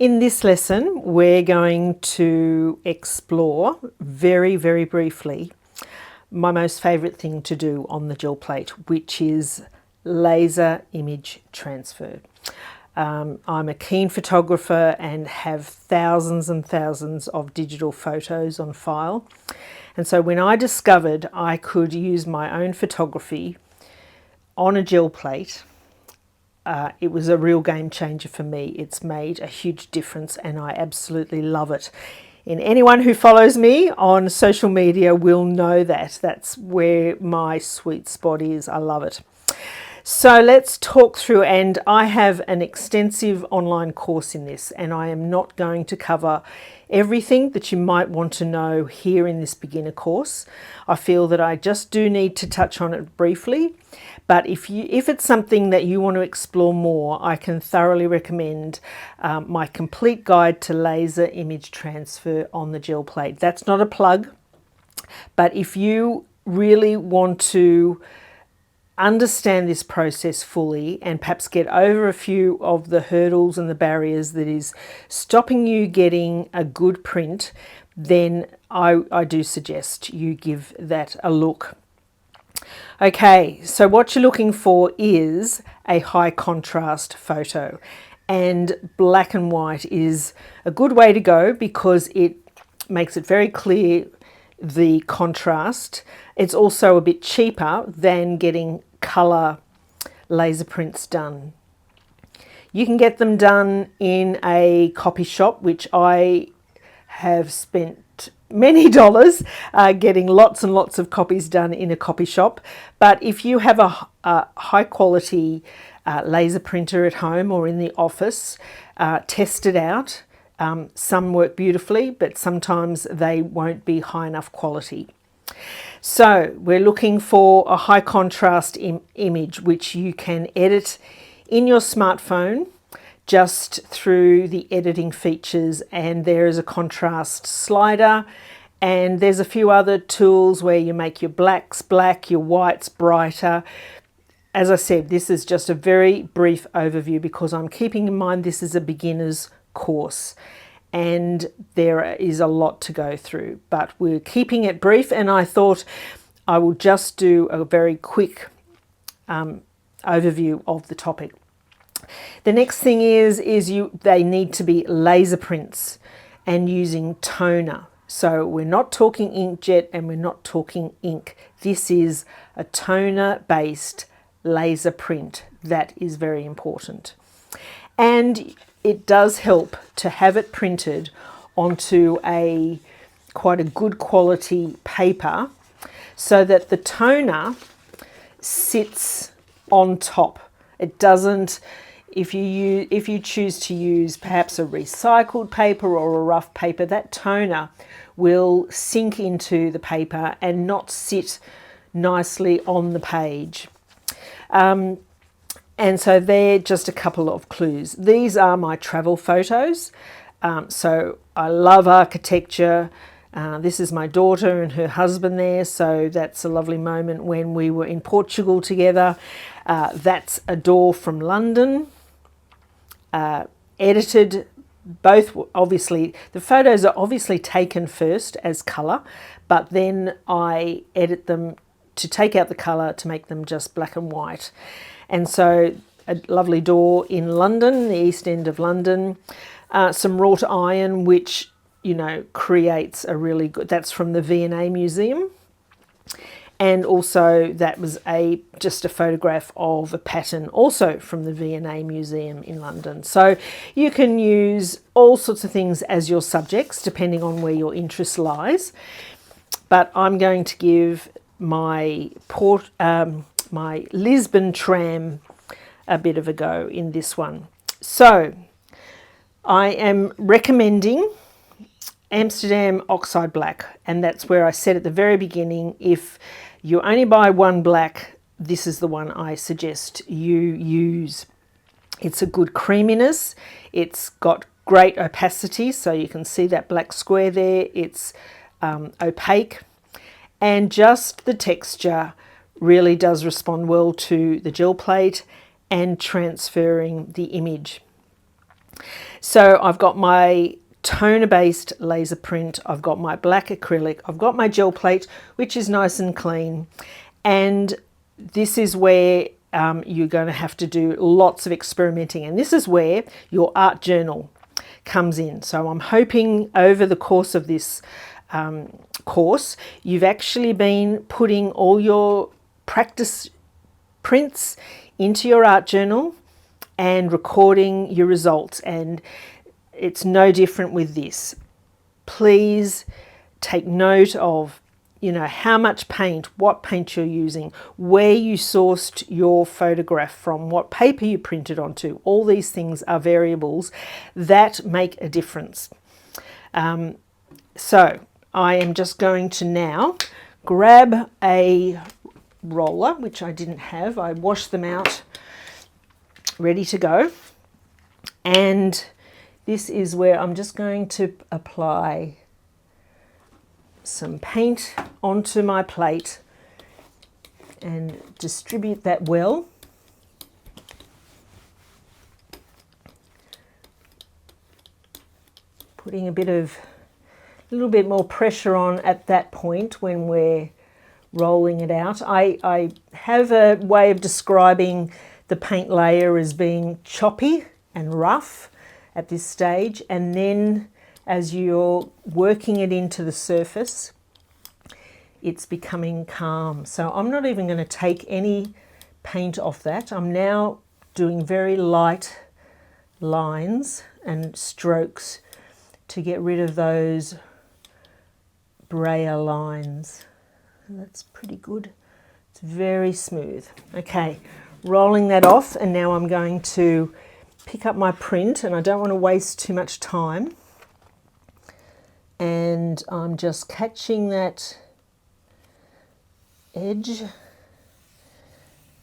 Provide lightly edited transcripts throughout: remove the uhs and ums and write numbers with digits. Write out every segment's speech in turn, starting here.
In this lesson, we're going to explore very, very briefly my most favourite thing to do on the gel plate, which is laser image transfer. I'm a keen photographer and have thousands and thousands of digital photos on file. And so when I discovered I could use my own photography on a gel plate, it was a real game changer for me. It's made a huge difference and I absolutely love it. And anyone who follows me on social media will know that. That's where my sweet spot is. I love it. So let's talk through, and I have an extensive online course in this, and I am not going to cover everything that you might want to know here in this beginner course. I feel that I just do need to touch on it briefly, but if it's something that you want to explore more, I can thoroughly recommend my complete guide to laser image transfer on the gel plate. That's not a plug, but if you really want to understand this process fully and perhaps get over a few of the hurdles and the barriers that is stopping you getting a good print, then I do suggest you give that a look. Okay, so what you're looking for is a high contrast photo, and black and white is a good way to go because it makes it very clear the contrast. It's also a bit cheaper than getting colour laser prints done. You can get them done in a copy shop, which I have spent many dollars getting lots and lots of copies done in a copy shop. But if you have a high quality laser printer at home or in the office, test it out. Some work beautifully, but sometimes they won't be high enough quality. So we're looking for a high contrast image, which you can edit in your smartphone just through the editing features, and there is a contrast slider, and there's a few other tools where you make your blacks black, your whites brighter. As I said, this is just a very brief overview because I'm keeping in mind this is a beginner's course and there is a lot to go through, but we're keeping it brief, and I thought I will just do a very quick overview of the topic. The next thing is they need to be laser prints and using toner. So we're not talking inkjet and we're not talking ink. This is a toner based laser print. That is very important. And it does help to have it printed onto quite a good quality paper so that the toner sits on top. It doesn't, if you choose to use perhaps a recycled paper or a rough paper, that toner will sink into the paper and not sit nicely on the page. And so they're just a couple of clues. These are my travel photos. So I love architecture. This is my daughter and her husband there. So that's a lovely moment when we were in Portugal together. That's a door from London. Edited, both obviously, the photos are obviously taken first as colour, but then I edit them to take out the colour to make them just black and white. And so a lovely door in London, the East End of London, some wrought iron, which, you know, creates a really good, that's from the V&A Museum. And also that was just a photograph of a pattern also from the V&A Museum in London. So you can use all sorts of things as your subjects, depending on where your interest lies. But I'm going to give my Lisbon tram a bit of a go in this one. So I am recommending Amsterdam Oxide Black, and that's where I said at the very beginning, if you only buy one black, this is the one I suggest you use. It's a good creaminess, it's got great opacity, so you can see that black square there, it's opaque, and just the texture really does respond well to the gel plate and transferring the image. So I've got my toner-based laser print, I've got my black acrylic, I've got my gel plate, which is nice and clean. And this is where you're going to have to do lots of experimenting. And this is where your art journal comes in. So I'm hoping over the course of this course, you've actually been putting all your practice prints into your art journal and recording your results. And it's no different with this. Please take note of, how much paint, what paint you're using, where you sourced your photograph from, what paper you printed onto. All these things are variables that make a difference. So I am just going to now grab a roller, which I didn't have. I washed them out, ready to go. And this is where I'm just going to apply some paint onto my plate and distribute that well. Putting a little bit more pressure on at that point when we're rolling it out. I have a way of describing the paint layer as being choppy and rough at this stage, and then as you're working it into the surface, it's becoming calm. So I'm not even going to take any paint off that. I'm now doing very light lines and strokes to get rid of those brayer lines. That's pretty good. It's very smooth. Okay, rolling that off, and now I'm going to pick up my print, and I don't want to waste too much time. And I'm just catching that edge.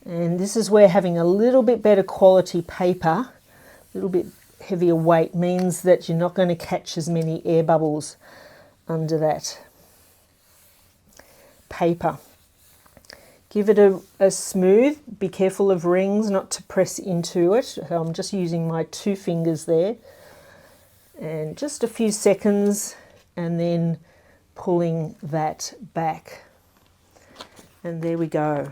And this is where having a little bit better quality paper, a little bit heavier weight, means that you're not going to catch as many air bubbles under that paper. Give it a smooth, be careful of rings, not to press into it. I'm just using my 2 fingers there. And just a few seconds, and then pulling that back. And there we go.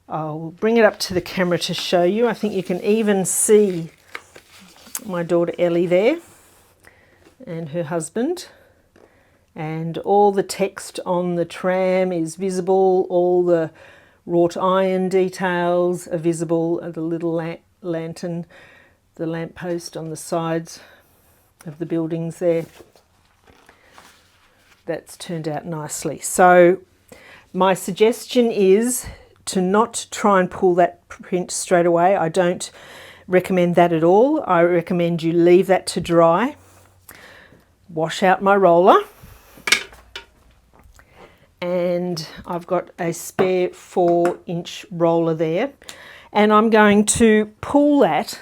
I'll bring it up to the camera to show you. I think you can even see my daughter Ellie there and her husband. And all the text on the tram is visible, all the wrought iron details are visible, the little lantern, the lamppost on the sides of the buildings there. That's turned out nicely. So my suggestion is to not try and pull that print straight away. I don't recommend that at all. I recommend you leave that to dry. Wash out my roller. And I've got a spare 4-inch roller there. And I'm going to pull that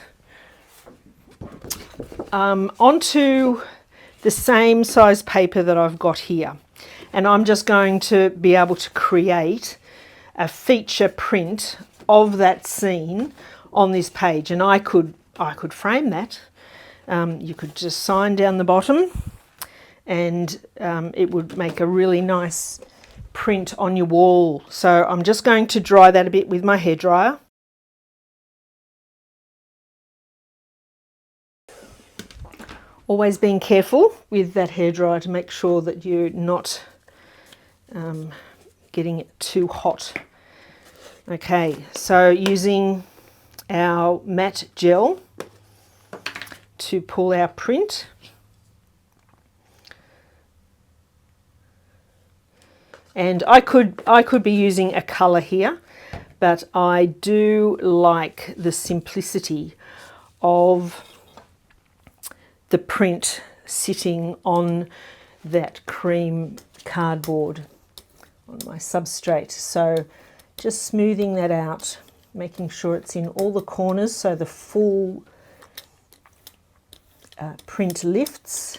onto the same size paper that I've got here. And I'm just going to be able to create a feature print of that scene on this page. And I could frame that. You could just sign down the bottom, and it would make a really nice print on your wall. So I'm just going to dry that a bit with my hairdryer. Always being careful with that hairdryer to make sure that you're not getting it too hot. Okay, so using our matte gel to pull our print. And I could be using a colour here, but I do like the simplicity of the print sitting on that cream cardboard on my substrate. So just smoothing that out, making sure it's in all the corners so the full print lifts.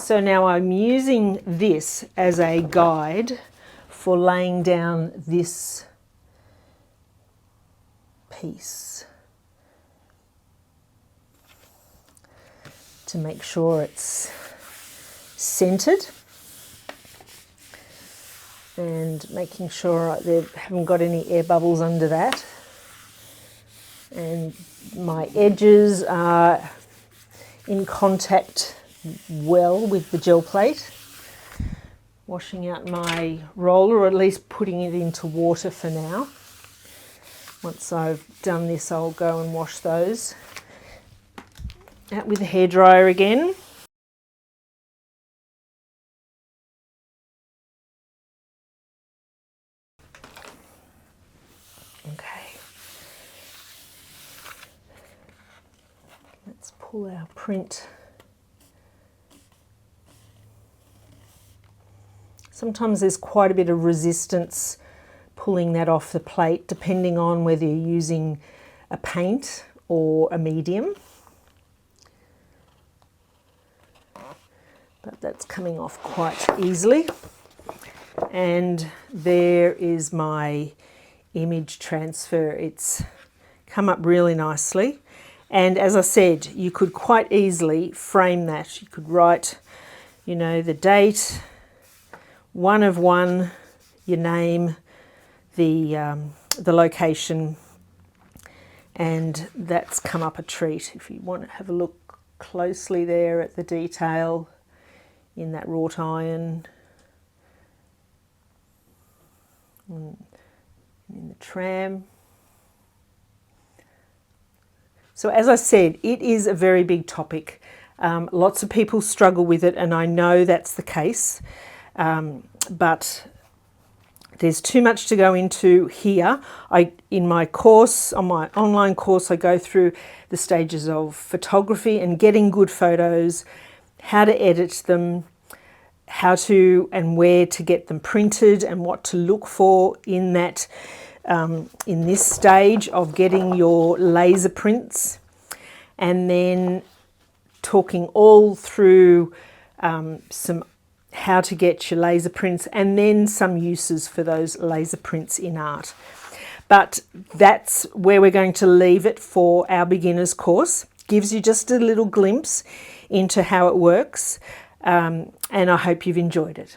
So now I'm using this as a guide for laying down this piece to make sure it's centered and making sure they haven't got any air bubbles under that, and my edges are in contact well with the gel plate. Washing out my roller, or at least putting it into water for now. Once I've done this, I'll go and wash those out with the hairdryer again. Okay. Let's pull our print. Sometimes there's quite a bit of resistance pulling that off the plate, depending on whether you're using a paint or a medium. But that's coming off quite easily. And there is my image transfer. It's come up really nicely. And as I said, you could quite easily frame that. You could write, you know, the date, 1 of 1, your name, the location, and that's come up a treat. If you want to have a look closely there at the detail in that wrought iron, and in the tram. So as I said, it is a very big topic. Lots of people struggle with it, and I know that's the case. But there's too much to go into here. In my course, on my online course, I go through the stages of photography and getting good photos, how to edit them, how to and where to get them printed, and what to look for in that in this stage of getting your laser prints, and then talking all through some how to get your laser prints, and then some uses for those laser prints in art. But that's where we're going to leave it for our beginners course. Gives you just a little glimpse into how it works, and I hope you've enjoyed it.